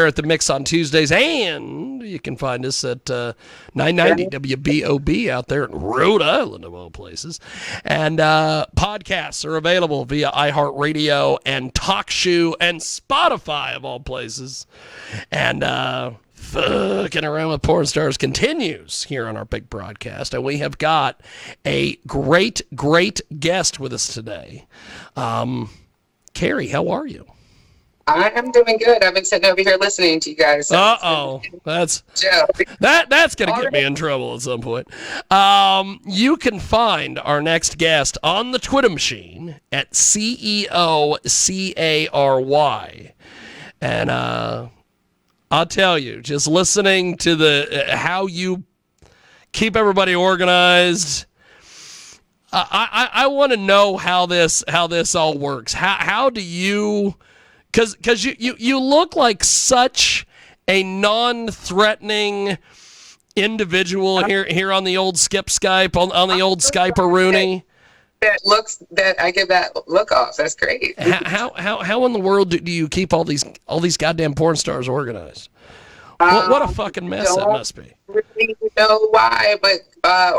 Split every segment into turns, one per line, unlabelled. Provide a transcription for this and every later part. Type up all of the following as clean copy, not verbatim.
at the Mix on Tuesdays, and you can find us at 990 WBOB out there in Rhode Island, of all places. And podcasts are available via iHeartRadio and TalkShoe and Spotify, of all places. And Fucking Around with Porn Stars continues here on our big broadcast, and we have got a great guest with us today. Carrie, how are you?
I am doing good. I've been sitting over here listening to you guys.
That's gonna get me in trouble at some point. You can find our next guest on the Twitter machine at CEOCARY, and I'll tell you, just listening to the how you keep everybody organized. I want to know how this all works. How do you? Because you look like such a non-threatening individual here on the old Skype on the old Skype-a-rooney.
That I give that look off. That's great.
How in the world do you keep all these goddamn porn stars organized? What a fucking mess that must be.
Really know why, but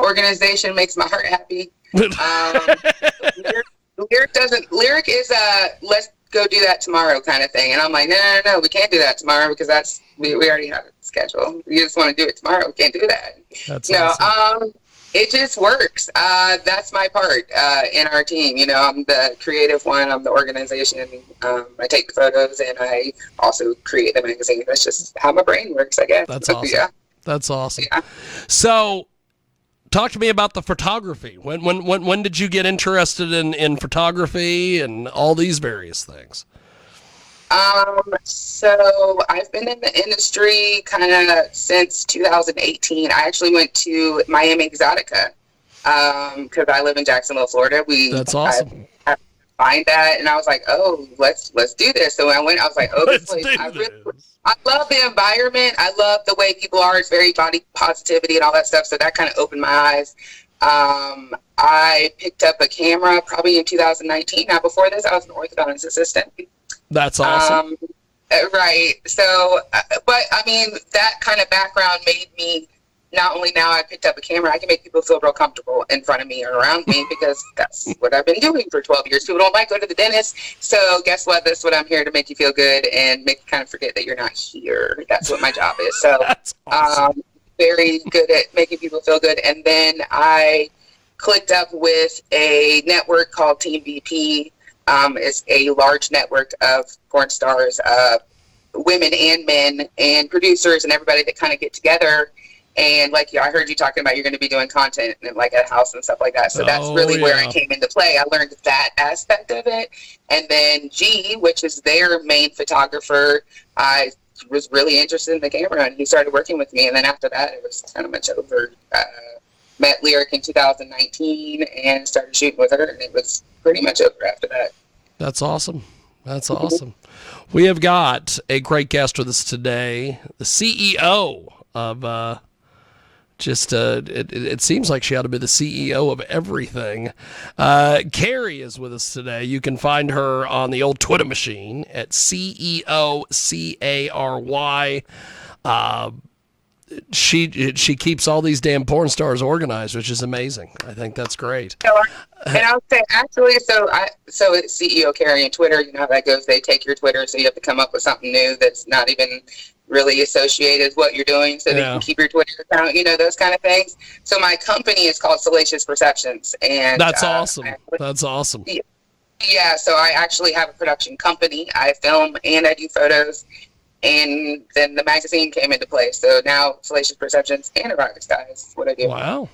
organization makes my heart happy. Lyric is let's go do that tomorrow kind of thing, and I'm like, no, we can't do that tomorrow because we already have it scheduled. You just want to do it tomorrow, we can't do that.
That's awesome.
It just works. That's my part in our team. I'm the creative one. I'm the organization. I take the photos, and I also create the magazine. That's just how my brain works, I guess.
That's awesome.
Yeah.
That's awesome.
Yeah.
So, talk to me about the photography. When did you get interested in photography and all these various things?
So I've been in the industry kind of since 2018. I actually went to Miami Exotica because I live in Jacksonville, Florida.
That's awesome.
I find that, and I was like, oh, let's do this. So when I went, I was like, oh, this place. I love the environment. I love the way people are. It's very body positivity and all that stuff. So that kind of opened my eyes. I picked up a camera probably in 2019. Now, before this, I was an orthodontist assistant.
That's awesome.
Right. So, but I mean, that kind of background made me not only now I picked up a camera, I can make people feel real comfortable in front of me or around me because that's what I've been doing for 12 years. People don't like go to the dentist. So guess what? That's what I'm here to make you feel good and make you kind of forget that you're not here. That's what my job is. So
that's awesome.
Very good at making people feel good. And then I clicked up with a network called Team BP. It's a large network of porn stars, women and men, and producers and everybody that kind of get together. And I heard you talking about you're going to be doing content and at a house and stuff like that. So that's really where I came into play. I learned that aspect of it. And then G, which is their main photographer, I was really interested in the camera and he started working with me. And then after that, it was kind of much over. Met Lyric in 2019 and started shooting with her, and it was pretty much over after that.
That's awesome. That's awesome. We have got a great guest with us today, the CEO of it seems like she ought to be the CEO of everything. Carrie is with us today. You can find her on the old Twitter machine at CEOCARY. She keeps all these damn porn stars organized, which is amazing. I think that's great.
And I'll say actually, so it's CEO Carrie on Twitter. You know how that goes. They take your Twitter, so you have to come up with something new that's not even really associated with what you're doing, so they can keep your Twitter account. Those kind of things. So my company is called Salacious Perceptions, and
that's awesome. That's awesome.
Yeah. So I actually have a production company. I film and I do photos. And then the magazine came into play. So now Salacious Perceptions and Erotic Sky is what I do.
Wow.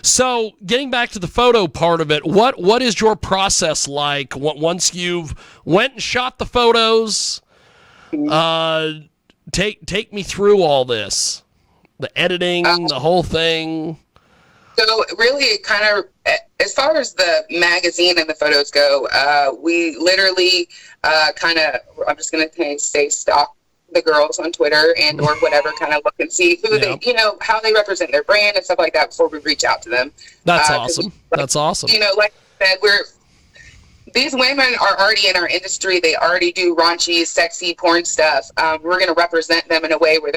So getting back to the photo part of it, what is your process like once you've went and shot the photos? Take me through all this, the editing, the whole thing.
So really it kind of, as far as the magazine and the photos go, we literally I'm just going to say stalk the girls on Twitter and or whatever, kind of look and see who they, how they represent their brand and stuff like that before we reach out to them.
That's awesome. That's awesome.
Like I said, these women are already in our industry. They already do raunchy, sexy porn stuff. We're going to represent them in a way where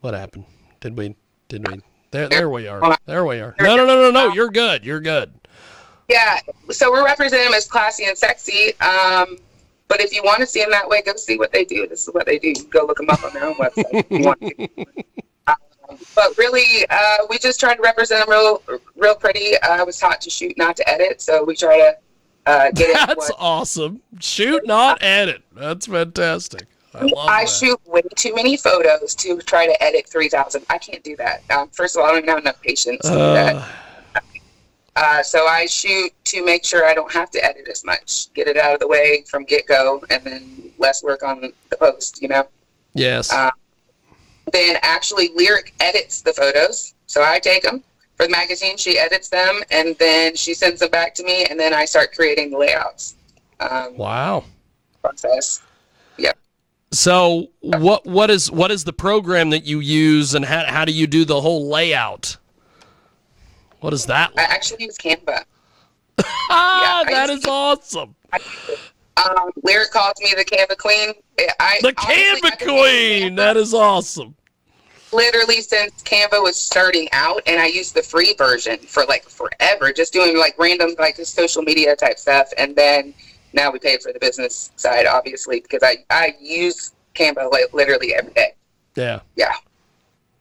What happened? Did we? There we are. There we are. No. You're good. You're good.
Yeah. So we're representing them as classy and sexy. But if you want to see them that way, go see what they do. This is what they do. Go look them up on their own website if you want to. But really, we just try to represent them real pretty. I was taught to shoot, not to edit. So we try to get it.
That's awesome. Shoot, not edit. That's fantastic. I
shoot way too many photos to try to edit 3,000. I can't do that. First of all, I don't even have enough patience to do that. So I shoot to make sure I don't have to edit as much. Get it out of the way from get-go, and then less work on the post, you know?
Yes.
Then actually Lyric edits the photos. So I take them for the magazine. She edits them, and then she sends them back to me, and then I start creating the layouts.
Wow.
Process. Yep.
So what is the program that you use, and how do you do the whole layout? What is that like?
I actually use Canva.
That is awesome.
Lyric calls me the Canva Queen.
The Canva Queen. That is awesome.
Literally since Canva was starting out, and I used the free version for like forever, just doing like random like social media type stuff, and then now we pay for the business side, obviously, because I use Canva like literally every day.
Yeah.
Yeah.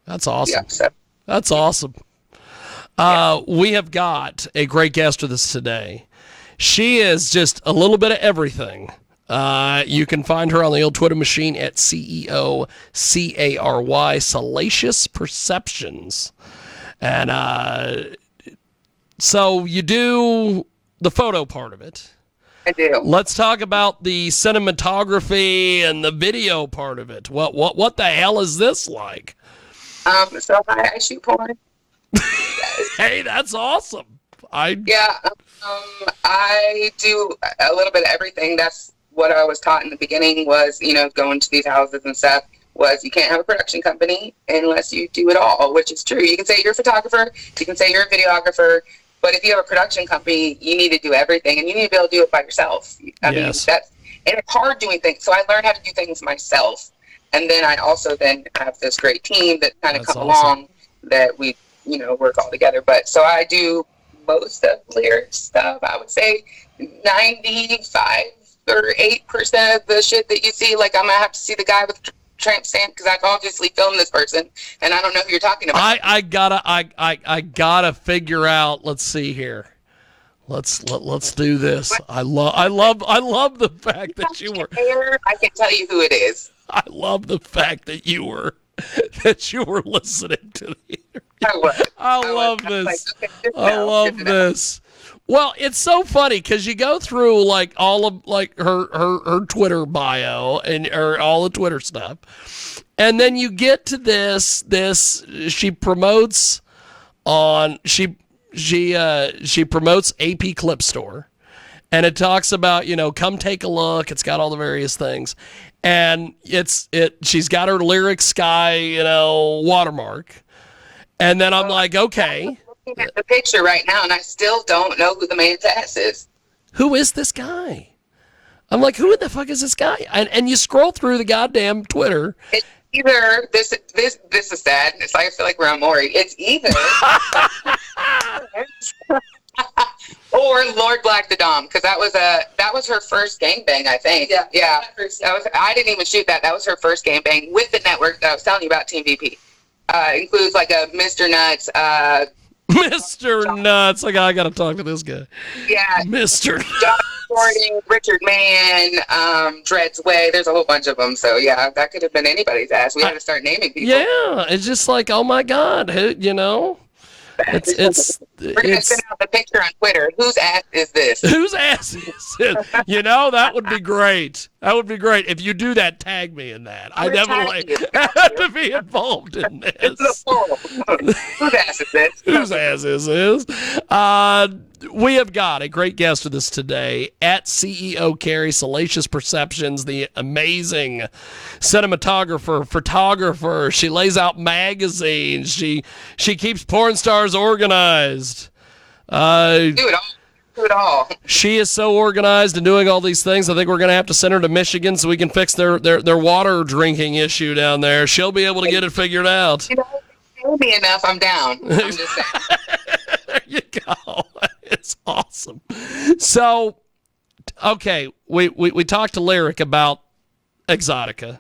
That's awesome.
Yeah, so.
That's awesome. We have got a great guest with us today. She is just a little bit of everything. You can find her on the old Twitter machine at CEO Cary, Salacious Perceptions. And so you do the photo part of it.
I do.
Let's talk about the cinematography and the video part of it. What the hell is this like?
So I shoot porn.
Hey, that's awesome. I do a little bit of everything. That's what I was taught in the beginning was, going to these houses and stuff, was you can't have a production company unless you do it all, which is true. You can say you're a photographer, you can say you're a videographer, but if you have a production company, you need to do everything, and you need to be able to do it by yourself. I mean, and it's hard doing things. So I learned how to do things myself. And then I also have this great team that kind of come along that we, work all together. But so I do most of Lyric stuff. I would say 95 or 8% of the shit that you see, like I'm going to have to see the guy with tramp stamp because I've obviously filmed this person and I don't know who you're talking about. I gotta figure out. Let's see here. Let's do this. I love the fact that you were.
I can tell you who it is.
I love the fact that you were listening to the interview. I love this. I love this. Well, it's so funny because you go through like all of like her Twitter bio or all the Twitter stuff, and then you get to this she promotes she promotes AP Clip Store, and it talks about come take a look. It's got all the various things, and she's got her Lyric Sky watermark, and then I'm like, okay.
At the picture right now, and I still don't know who the man's ass is.
Who is this guy? I'm like, who the fuck is this guy? And you scroll through the goddamn Twitter.
It's either this is sad. It's like I feel like we're on Maury. It's either or Lord Black the Dom, because that was her first gangbang, I think. Yeah. I didn't even shoot that. That was her first gangbang with the network that I was telling you about, Team VP. Includes like a Mr. Nuts.
Mr. Nuts. Like, I gotta talk to this guy.
Yeah.
Mr.
John Sporting, Richard Mann, Dreads Way. There's a whole bunch of them. So, yeah, that could have been anybody's ass. We had to start naming people.
Yeah. It's just like, oh, my God. It's
We're going to send out the picture on Twitter. Whose ass is this?
Whose ass is it? That would be great. That would be great. If you do that, tag me in that. I definitely have to be involved in this.
Whose ass is this?
Whose ass is this? We have got a great guest with us today at CEO Carery, Salacious Perceptions, the amazing cinematographer, photographer. She lays out magazines. She keeps porn stars organized.
Do it all. Do it all.
She is so organized and doing all these things. I think we're going to have to send her to Michigan so we can fix their water drinking issue down there. She'll be able to get it figured out.
You know, if you pay me enough, I'm down. I'm just saying.
There you go. It's awesome. So, okay, we talked to Lyric about Exotica.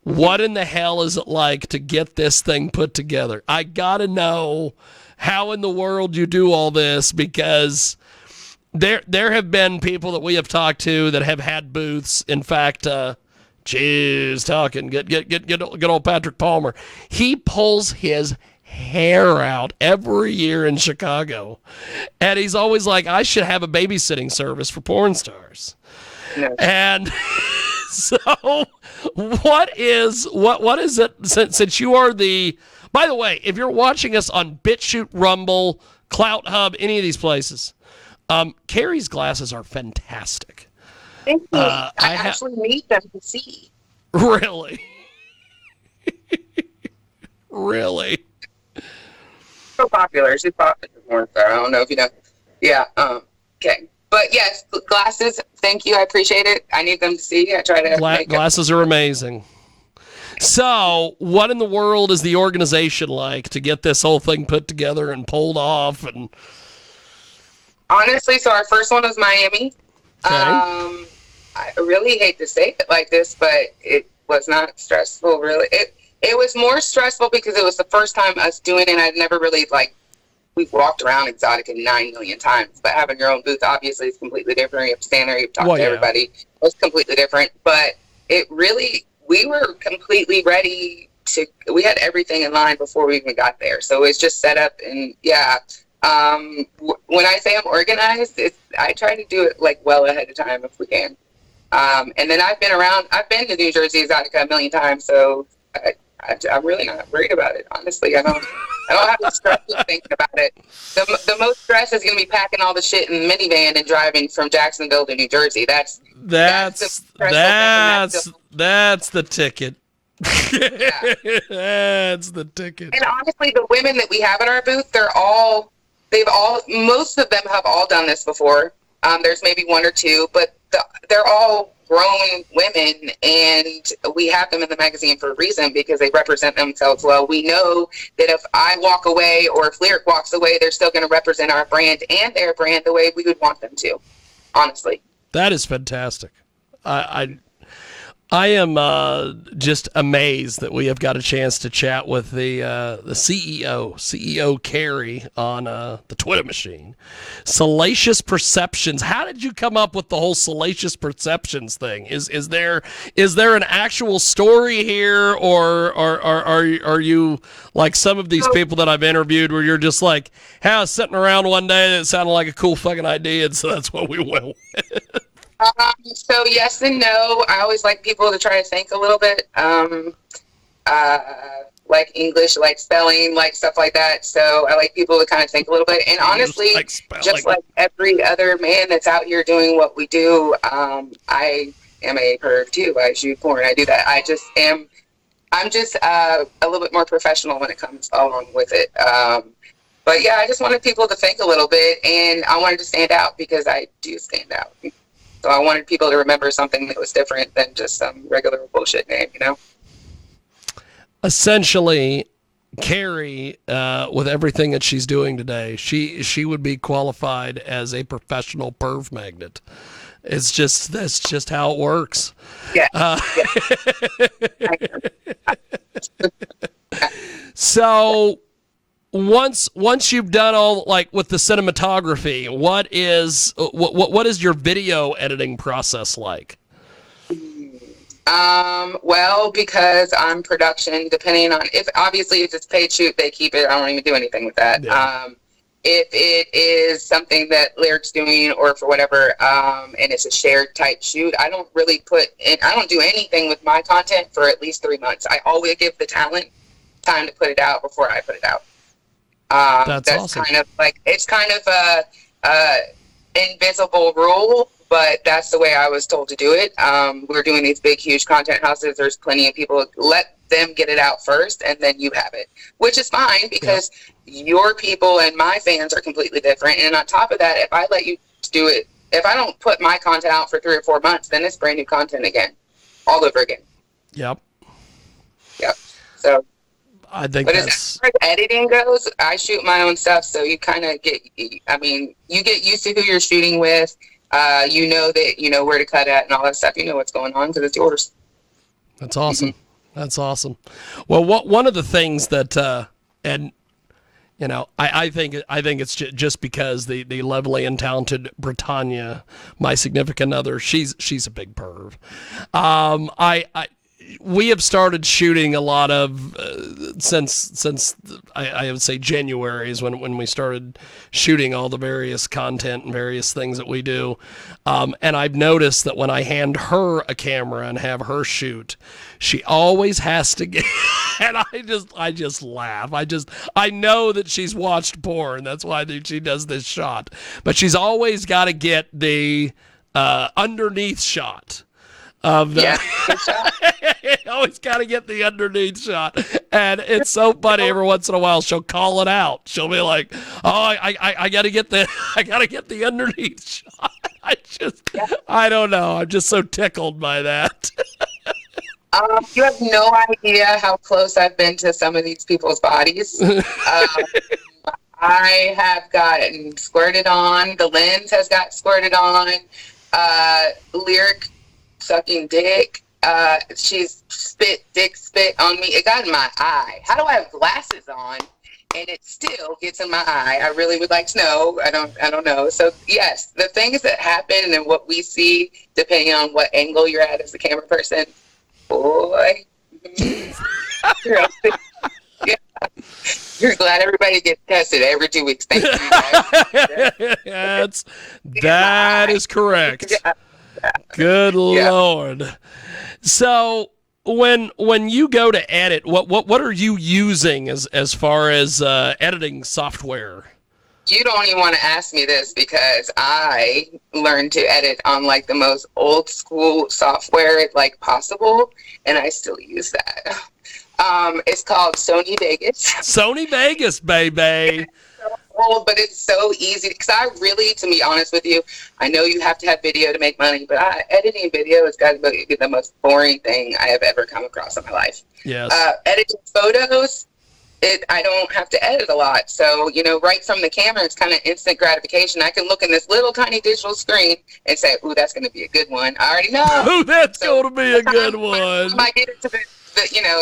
What in the hell is it like to get this thing put together? I got to know how in the world you do all this, because there have been people that we have talked to that have had booths. In fact, get old Patrick Palmer. He pulls his hair out every year in Chicago, and he's always like, I should have a babysitting service for porn stars.
No.
And so what is it, since you are the, by the way, if you're watching us on BitChute, Rumble, Clout Hub, any of these places, Carery's glasses are fantastic.
Thank you. I actually need them to see.
Really? Really?
So popular. She's popular. I don't know if you know. Yeah. Okay. But yes, glasses. Thank you. I appreciate it. I need them to see. I try to.
Glasses are amazing. So, what in the world is the organization like to get this whole thing put together and pulled off? And
honestly, so our first one was Miami.
Okay.
I really hate to say it like this, but it was not stressful. Really, it was more stressful because it was the first time us doing it. And I'd never really we've walked around Exotica 9 million times, but having your own booth obviously is completely different. You have to stand there, you have to talk to everybody. It was completely different, but we were completely ready to. We had everything in line before we even got there, so it's just set up. And when I say I'm organized, I try to do it well ahead of time if we can. And then I've been to New Jersey Exotica a million times, so I'm really not worried about it. Honestly, I don't have to stress thinking about it. The most stress is going to be packing all the shit in the minivan and driving from Jacksonville to New Jersey. That's
the ticket.
Yeah.
That's the ticket.
And honestly, the women that we have at our booth, most of them have all done this before. There's maybe one or two, but they're all grown women, and we have them in the magazine for a reason, because they represent themselves well. We know that if I walk away or if Lyric walks away, they're still going to represent our brand and their brand the way we would want them to, honestly.
That is fantastic. I am just amazed that we have got a chance to chat with the CEO Carery on the Twitter machine. Salacious Perceptions. How did you come up with the whole Salacious Perceptions thing? Is there an actual story here, or are you like some of these people that I've interviewed where you're just like, hey, I was sitting around one day that sounded like a cool fucking idea, and so that's what we went with?
So yes and no. I always like people to try to think a little bit, like English, like spelling, like stuff like that. So I like people to kind of think a little bit. And honestly, just like every other man that's out here doing what we do, I am a perv too. I shoot porn. I do that. I'm just a little bit more professional when it comes along with it. But yeah, I just wanted people to think a little bit, and I wanted to stand out because I do stand out. So I wanted people to remember something that was different than just some regular bullshit name, you know?
Essentially, Carery, with everything that she's doing today, she would be qualified as a professional perv magnet. That's just how it works.
Yeah.
So once you've done all, like with the cinematography, what is your video editing process like?
Well, because I'm production, depending on if it's paid shoot, they keep it. I don't even do anything with that. Yeah. If it is something that Lyric's doing or for whatever, and it's a shared type shoot, I don't really I don't do anything with my content for at least 3 months. I always give the talent time to put it out before I put it out. That's awesome. It's kind of a invisible rule, but that's the way I was told to do it. We're doing these big, huge content houses. There's plenty of people. Let them get it out first and then you have it, which is fine because your people and my fans are completely different. And on top of that, if I let you do it, if I don't put my content out for 3 or 4 months, then it's brand new content again, all over again.
Yep.
So
I think
but
that's...
as far as editing goes, I shoot my own stuff, so you kind of get, I mean, you get used to who you're shooting with. You know that you know where to cut at and all that stuff. You know what's going on because it's yours.
That's awesome. That's awesome. Well, one of the things that, and you know, I think it's just because the lovely and talented Britannia, my significant other, she's a big perv. We have started shooting a lot of since I would say January is when we started shooting all the various content and various things that we do, and I've noticed that when I hand her a camera and have her shoot, she always has to get, and I just laugh. I know that she's watched porn. That's why she does this shot, but she's always got to get the underneath shot. Of the, always got to get the underneath shot, and it's so funny. Every once in a while, she'll call it out. She'll be like, "Oh, I got to get the underneath shot." I don't know. I'm just so tickled by that.
You have no idea how close I've been to some of these people's bodies. I have gotten squirted on. The lens has got squirted on. Lyric sucking dick. She's spit on me. It got in my eye. How do I have glasses on and it still gets in my eye? I really would like to know. I don't know. So yes, the things that happen and what we see, depending on what angle you're at as a camera person, boy. Yeah. You're glad everybody gets tested every 2 weeks. Thank you, guys.
That is correct. Yeah. Good Lord. So when you go to edit, what are you using as far as editing software?
You don't even want to ask me this because I learned to edit on like the most old school software like possible, and I still use that. It's called Sony Vegas. Sony Vegas,
baby.
Old, but it's so easy because I really, to be honest with you, I know you have to have video to make money, but editing video has got to be the most boring thing I have ever come across in my life.
Yes.
Editing photos, I don't have to edit a lot. So, right from the camera, it's kind of instant gratification. I can look in this little tiny digital screen and say, ooh, that's going to be a good one. I already know.
Ooh, that's going to be a good one.
I get into the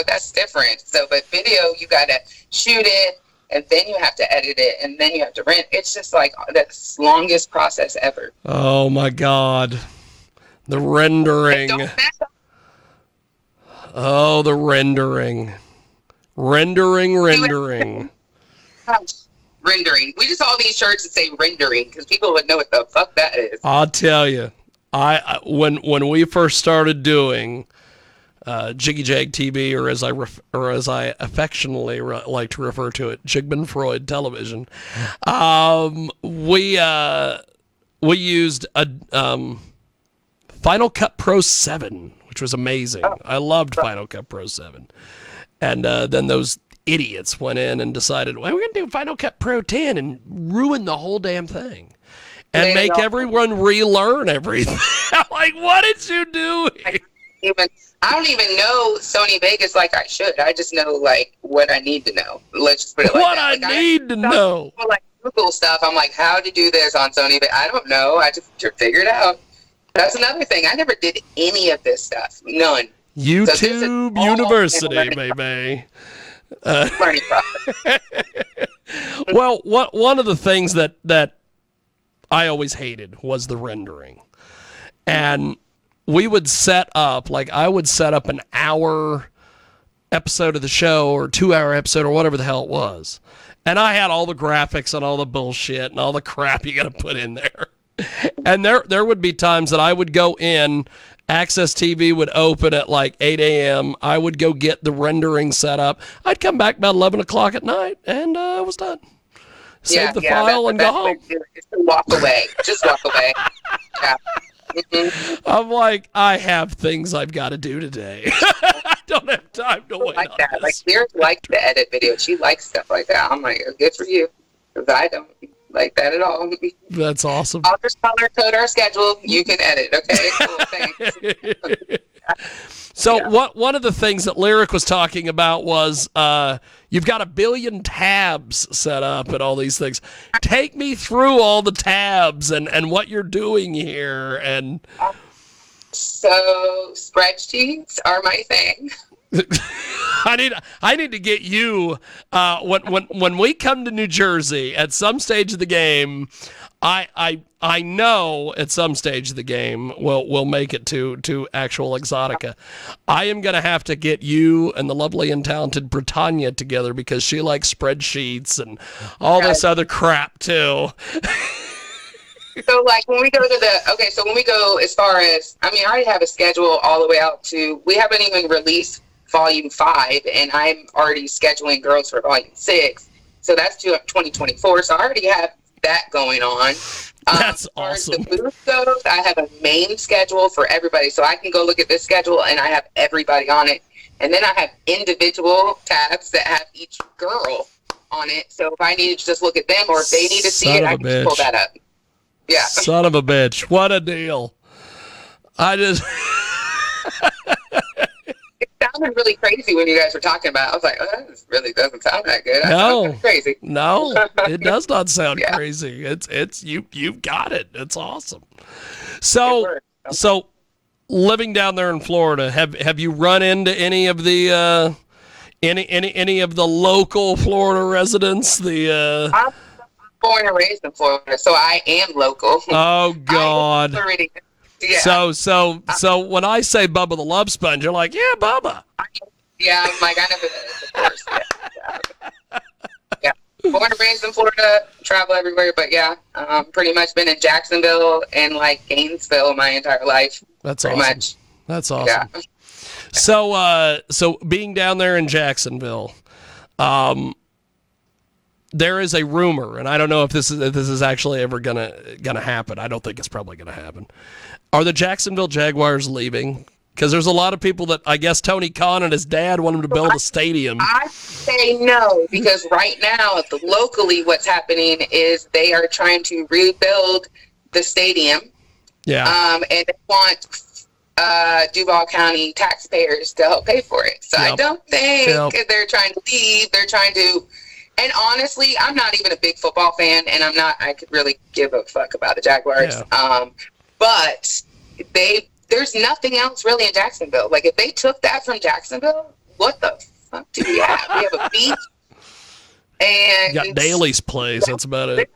that's different. So, but video, you got to shoot it, and then you have to edit it, and then you have to rent. It's just like the longest process ever.
Oh, my God. The rendering. Oh, the rendering. Rendering.
Rendering. We just all these shirts that say rendering because people would know what the fuck that is.
I'll tell you. When we first started doing Jiggy Jag TV, or as I affectionately like to refer to it, Jigman Freud Television, we used a Final Cut Pro 7, which was amazing. I loved Final Cut Pro 7, and then those idiots went in and decided, well, we're gonna do Final Cut Pro 10 and ruin the whole damn thing. And make everyone relearn everything. I'm like, what did you do?
I don't even know Sony Vegas like I should. I just know like what I need to know. Let's just put it like
what
that.
I need to know.
Like Google stuff. I'm like, how to do this on Sony Vegas? I don't know. I just figured it out. That's another thing. I never did any of this stuff. None.
YouTube University, baby.
Learning process.
Well, one of the things that I always hated was the rendering. And we would set up, like I would set up an hour episode of the show or 2-hour episode or whatever the hell it was. And I had all the graphics and all the bullshit and all the crap you got to put in there. And there would be times that I would go in, Access TV would open at like 8 a.m. I would go get the rendering set up. I'd come back about 11 o'clock at night and I was done. Save the file and go home.
Just walk away. Just walk away. Yeah.
I'm like, I have things I've got to do today. don't have time to wait
like
on
that. Like
this.
Lyric likes to edit videos. She likes stuff like that. I'm like, good for you, because I don't like that at all.
That's awesome.
I'll just color code our schedule. You can edit, okay? Cool, thanks.
So
Yeah.
one of the things that Lyric was talking about was you've got 1 billion tabs set up and all these things. Take me through all the tabs and what you're doing here. And
So spreadsheets are my thing.
I need to get you when we come to New Jersey at some stage of the game. I know at some stage of the game we'll make it to actual Exotica. I am gonna have to get you and the lovely and talented Britannia together because she likes spreadsheets and all this other crap too.
So like when we go to so when we go as far as, I already have a schedule all the way out to, we haven't even released volume 5 and I'm already scheduling girls for volume 6. So that's to 2024. So I already have that going on.
That's
as
awesome.
far as the booth goes, I have a main schedule for everybody. So I can go look at this schedule and I have everybody on it. And then I have individual tabs that have each girl on it. So if I need to just look at them or if they need to see it, I can just pull that up. Yeah.
Son of a bitch. What a deal.
It sounded really crazy when you guys were talking about it. I was like, oh, this really doesn't sound that good.
No,
crazy.
No, it does not sound crazy. It's you've got it. It's awesome. So living down there in Florida, have you run into any of the any of the local Florida residents?
I'm born and raised in Florida, so I am local.
Oh God.
Yeah.
So when I say Bubba the Love Sponge, you're like, yeah, Bubba.
Yeah, I'm like, I know who that is, of course. Yeah. Born and raised in Florida, travel everywhere, but yeah, pretty much been in Jacksonville and like Gainesville my entire life.
That's
pretty
awesome.
Much.
That's awesome. Yeah. So being down there in Jacksonville, there is a rumor, and I don't know if this is actually ever gonna happen. I don't think it's probably gonna happen. Are the Jacksonville Jaguars leaving? Because there's a lot of people that I guess Tony Khan and his dad want him to build a stadium.
I say no, because right now, locally, what's happening is they are trying to rebuild the stadium.
Yeah.
And they want Duval County taxpayers to help pay for it. So I don't think they're trying to leave. They're trying to. And honestly, I'm not even a big football fan, and I could really give a fuck about the Jaguars. Yeah. But there's nothing else really in Jacksonville. Like, if they took that from Jacksonville, what the fuck do we have? We have a beach. And
you got Daly's place. That's about it.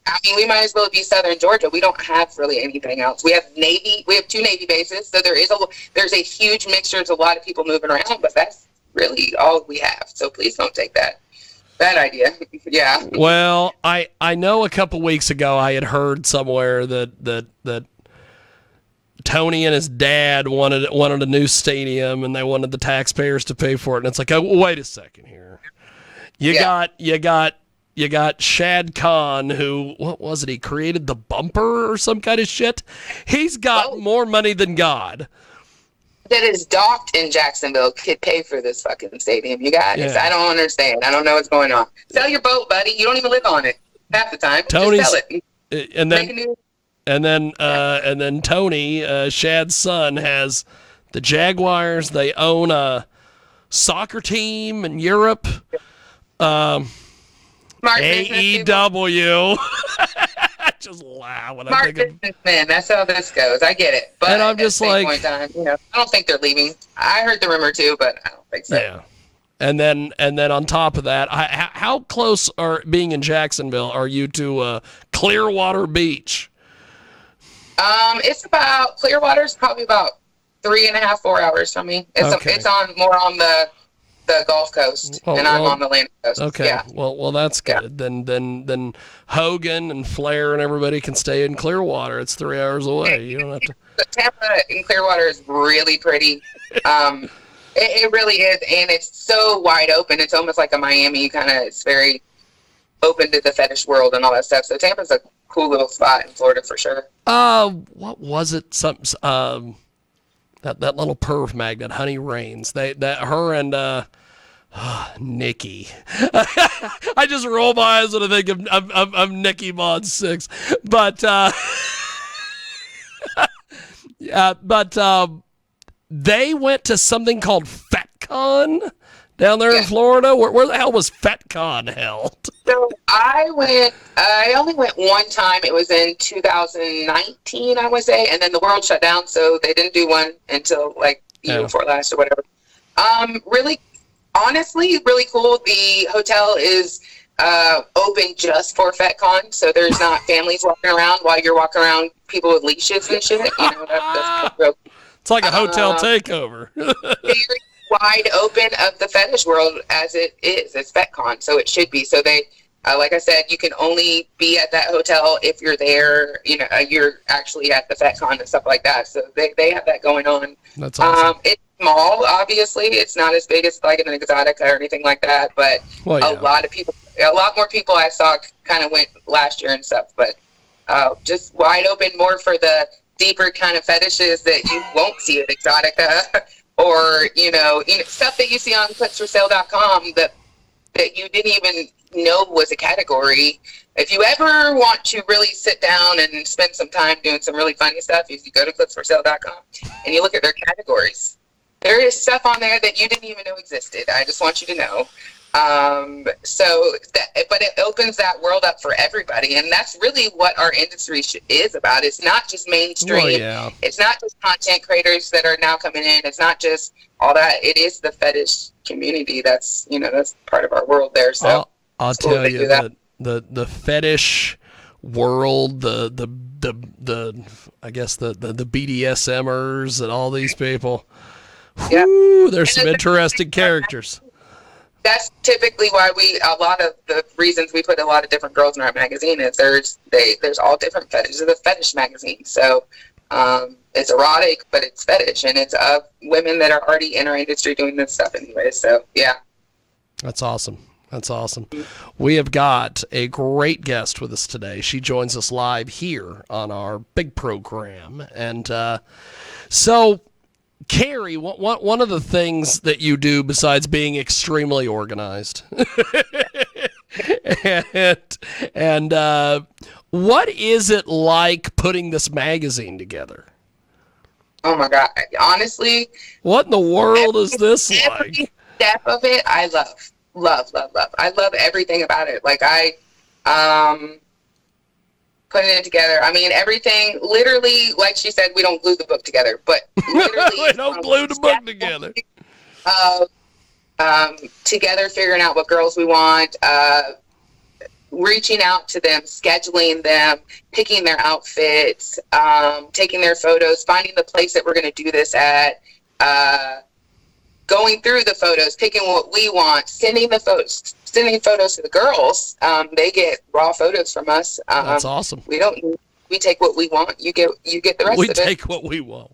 I mean, we might as well be Southern Georgia. We don't have really anything else. We have Navy. We have 2 Navy bases. So there's a huge mixture. There's a lot of people moving around, but that's really all we have. So please don't take that. Bad idea. Yeah.
Well, I know a couple weeks ago I had heard somewhere that Tony and his dad wanted a new stadium and they wanted the taxpayers to pay for it. And it's like, oh, wait a second here. You got Shad Khan, who, what was it? He created the bumper or some kind of shit. He's got more money than God.
That is docked in Jacksonville could pay for this fucking stadium. You guys, I don't understand. I don't know what's going on. Sell your boat, buddy. You don't even live on it half the time.
Tony's,
just sell it.
And then Tony, Shad's son, has the Jaguars. They own a soccer team in Europe. AEW. I just laugh when I think of
businessman. That's how this goes. I get it, but
and I'm just like,
point in time, I don't think they're leaving. I heard the rumor too, but I don't think so.
Yeah. And then on top of that, how close being in Jacksonville are you to Clearwater Beach?
It's about Clearwater's probably about 3.5, 4 hours from me. It's more on the Gulf Coast, and I'm on the Atlantic Coast.
Okay.
Yeah.
Well, that's good. Yeah. Then Hogan and Flair and everybody can stay in Clearwater. It's 3 hours away. You don't have to.
Tampa in Clearwater is really pretty. It really is, and it's so wide open. It's almost like a Miami kind of. It's very open to the fetish world and all that stuff. So Tampa's a cool little spot in Florida for sure.
What was it? That little perv magnet, Honey Rains. Her and Nikki. I just roll my eyes when I think of Nikki Mod 6. But they went to something called FetCon down there in Florida. Where the hell was FetCon held?
So I only went one time. It was in 2019, I would say, and then the world shut down, so they didn't do one until like the year before last or whatever. Really, honestly, really cool. The hotel is open just for FetCon, so there's not families walking around while you're walking around, people with leashes and shit. You know, that's real.
It's like a hotel takeover.
Very wide open of the fetish world as it is. It's FetCon, so it should be. So they, like I said, you can only be at that hotel if you're there. You know, you're actually at the FetCon and stuff like that. So they have that going on.
That's awesome.
It's small, obviously. It's not as big as like an Exotica or anything like that. But a lot more people I saw kind of went last year and stuff. But just wide open, more for the deeper kind of fetishes that you won't see at Exotica, or you know stuff that you see on clicksforsale.com that you didn't even know was a category. If you ever want to really sit down and spend some time doing some really funny stuff, you go to clicksforsale.com and you look at their categories. There is stuff on there that you didn't even know existed. I just want you to know. But it opens that world up for everybody, and that's really what our industry is about. It's not just mainstream. It's not just content creators that are now coming in. It's not just all that. It is the fetish community. That's part of our world there. So
I'll tell you that the fetish world, the I guess the BDSMers and all these people. Whoo, there's some interesting characters.
That's typically why a lot of the reasons we put a lot of different girls in our magazine is there's all different fetishes. It's a fetish magazine. So it's erotic, but it's fetish, and it's of women that are already in our industry doing this stuff anyway. So, yeah.
That's awesome. That's awesome. We have got a great guest with us today. She joins us live here on our big program. And so... Carrie, one of the things that you do besides being extremely organized, and what is it like putting this magazine together?
Oh my God! Honestly,
what in the world is this like?
Every step of it, I love. I love everything about it. Like putting it together. I mean, everything, literally, like she said, we don't glue the book together, but literally...
we don't glue the book together.
Together, figuring out what girls we want, reaching out to them, scheduling them, picking their outfits, taking their photos, finding the place that we're going to do this at, going through the photos, picking what we want, sending photos to the girls. They get raw photos from us.
That's awesome.
We take what we want. You get the rest of it.
We take what we want.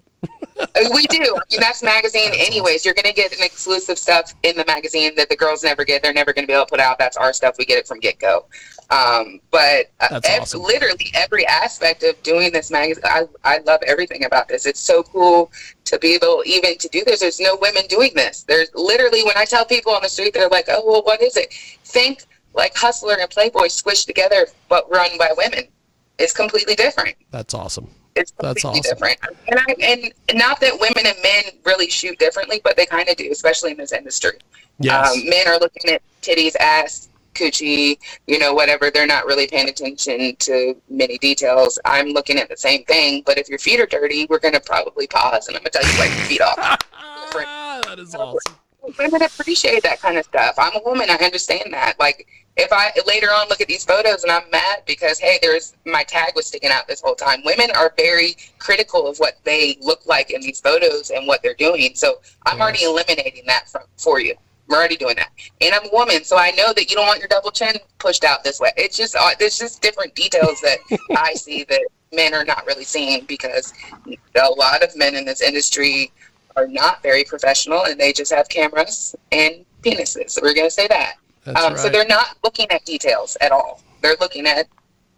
We do. I mean, that's magazine anyways. Awesome. You're going to get an exclusive stuff in the magazine that the girls never get. They're never going to be able to put out. That's our stuff. We get it from get-go.
Awesome.
Literally every aspect of doing this magazine, I love everything about this. It's so cool to be able even to do this. There's no women doing this. There's literally, when I tell people on the street, they're like, oh, well, what is it? Think like Hustler and Playboy squished together, but run by women. It's completely different.
That's awesome.
It's completely different. And not that women and men really shoot differently, but they kind of do, especially in this industry.
Yes.
Men are looking at titties, ass, coochie, whatever. They're not really paying attention to many details. I'm looking at the same thing, but if your feet are dirty, we're going to probably pause, and I'm going to tell you to wipe your feet off.
That is awesome.
Women appreciate that kind of stuff. I'm a woman. I understand that. Like, if I later on look at these photos and I'm mad because, hey, my tag was sticking out this whole time. Women are very critical of what they look like in these photos and what they're doing. So I'm already eliminating that for you. We're already doing that. And I'm a woman, so I know that you don't want your double chin pushed out this way. It's just different details that I see that men are not really seeing, because a lot of men in this industry are not very professional, and they just have cameras and penises. So we're going to say that.
Right.
So they're not looking at details at all. They're looking at,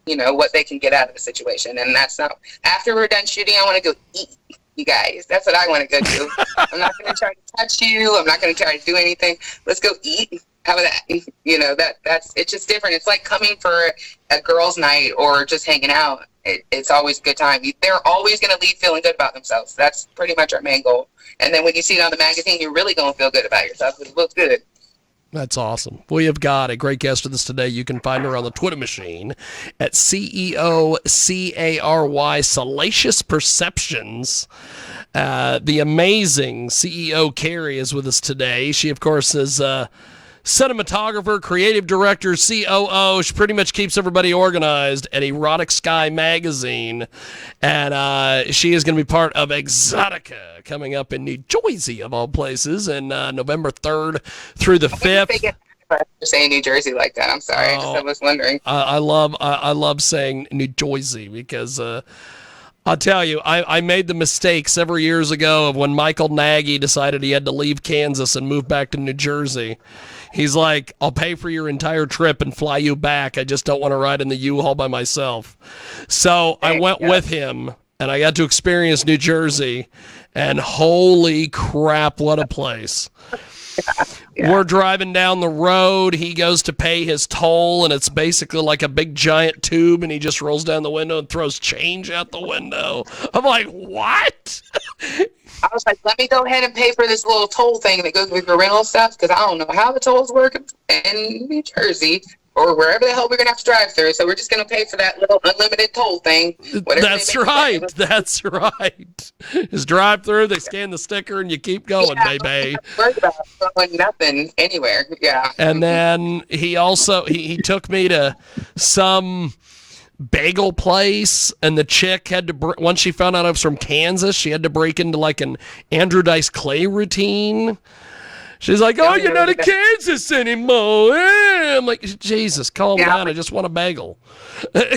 what they can get out of the situation. And that's not, after we're done shooting, I want to go eat. you guys. That's what I want to go do. I'm not going to try to touch you. I'm not going to try to do anything. Let's go eat. How about that? You know, that's it's just different. It's like coming for a girls' night or just hanging out. It's always a good time. They're always going to leave feeling good about themselves. That's pretty much our main goal. And then when you see it on the magazine, you're really going to feel good about yourself. It looks good.
That's awesome. We have got a great guest with us today. You can find her on the Twitter machine at CEO Cary, Salacious Perceptions. The amazing CEO Carery is with us today. She, of course, is cinematographer, creative director, COO. She pretty much keeps everybody organized at Erotic Sky magazine. And she is going to be part of Exotica coming up in New Jersey, of all places, in November 3rd through the 5th.
For saying New Jersey like that. I'm sorry. I was wondering.
I love saying New Jersey because I'll tell you, I made the mistake several years ago of when Michael Nagy decided he had to leave Kansas and move back to New Jersey. He's like, I'll pay for your entire trip and fly you back. I just don't want to ride in the U-Haul by myself. So I went with him, and I got to experience New Jersey, and holy crap, what a place. Yeah. We're driving down the road. He goes to pay his toll, and it's basically like a big giant tube, and he just rolls down the window and throws change out the window. I'm like, what?
I was like, let me go ahead and pay for this little toll thing that goes with your rental stuff, because I don't know how the tolls work in New Jersey or wherever the hell we're going to have to drive through. So we're just going to pay for that little unlimited toll thing.
That's right. That's right. Just drive through, they scan the sticker, and you keep going, baby.
I'm about throwing nothing anywhere. Yeah.
And then he also, he took me to some bagel place, and the chick had to, once she found out I was from Kansas, she had to break into like an Andrew Dice Clay routine. She's like, oh, you're not in Kansas anymore. I'm like, Jesus, calm down. I just want a bagel.
You're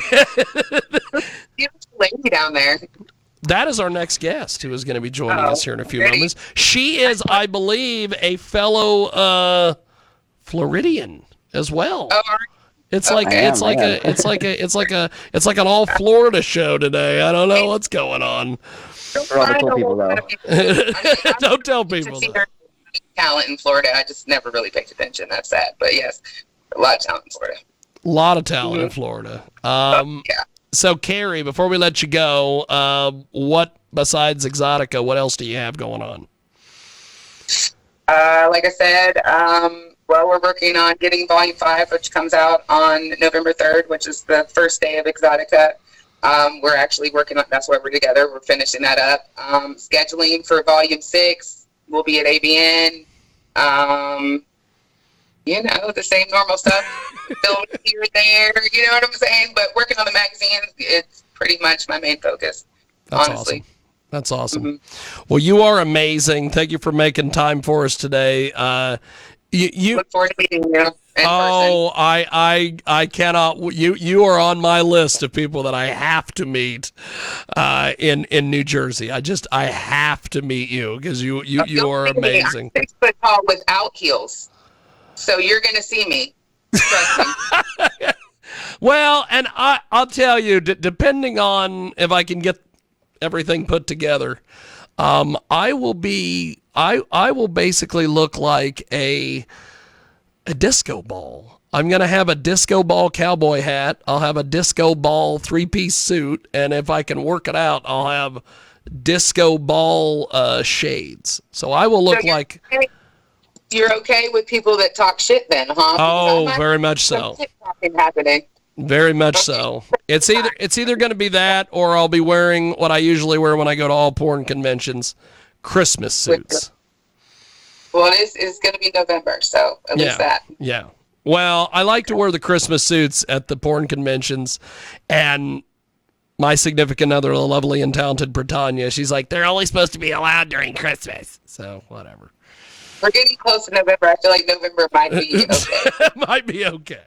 lady down there.
That is our next guest who is going to be joining us here in a few moments. She is, I believe, a fellow Floridian as well. It's like an all Florida show today. I don't know what's going on.
Don't tell people though.
Don't tell people.
Talent in Florida. I just never really paid attention. That's sad. But yes, a lot of talent in Florida.
A lot of talent in Florida. Yeah. So, Carery, before we let you go, what besides Exotica, what else do you have going on?
Like I said, well, we're working on getting Volume 5, which comes out on November 3rd, which is the first day of Exotica. We're actually working on, that's why we're together. We're finishing that up. Scheduling for Volume 6. We'll be at ABN. You know, the same normal stuff. Filming here and there, you know what I'm saying? But working on the magazine, it's pretty much my main focus, honestly.
Awesome. That's awesome. Mm-hmm. Well, you are amazing. Thank you for making time for us today. You
look forward to meeting you.
I cannot. You are on my list of people that I have to meet in New Jersey. I have to meet you because you are amazing.
I'm 6 foot tall without heels, so you're gonna see me. Trust me.
Well, and I'll tell you, depending on if I can get everything put together, I will basically look like a disco ball. I'm going to have a disco ball cowboy hat. I'll have a disco ball 3-piece suit. And if I can work it out, I'll have disco ball shades. So I will look like...
You're okay with people that talk shit then, huh?
Oh, very much so.
Happening.
Very much so. It's either going to be that or I'll be wearing what I usually wear when I go to all porn conventions, Christmas suits.
Well, it's going to be November, so at least that.
Yeah. Well, I like to wear the Christmas suits at the porn conventions, and my significant other, the lovely and talented Britannia, she's like, they're only supposed to be allowed during Christmas. So, whatever.
We're getting close to November. I feel like November might be okay.
Might be okay.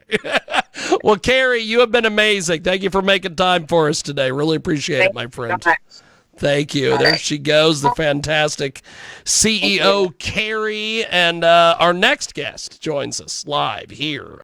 Well, Carery, you have been amazing. Thank you for making time for us today. Really appreciate it, my friend.
So much.
Thank you. There she goes, the fantastic CEO Carery. And our next guest joins us live here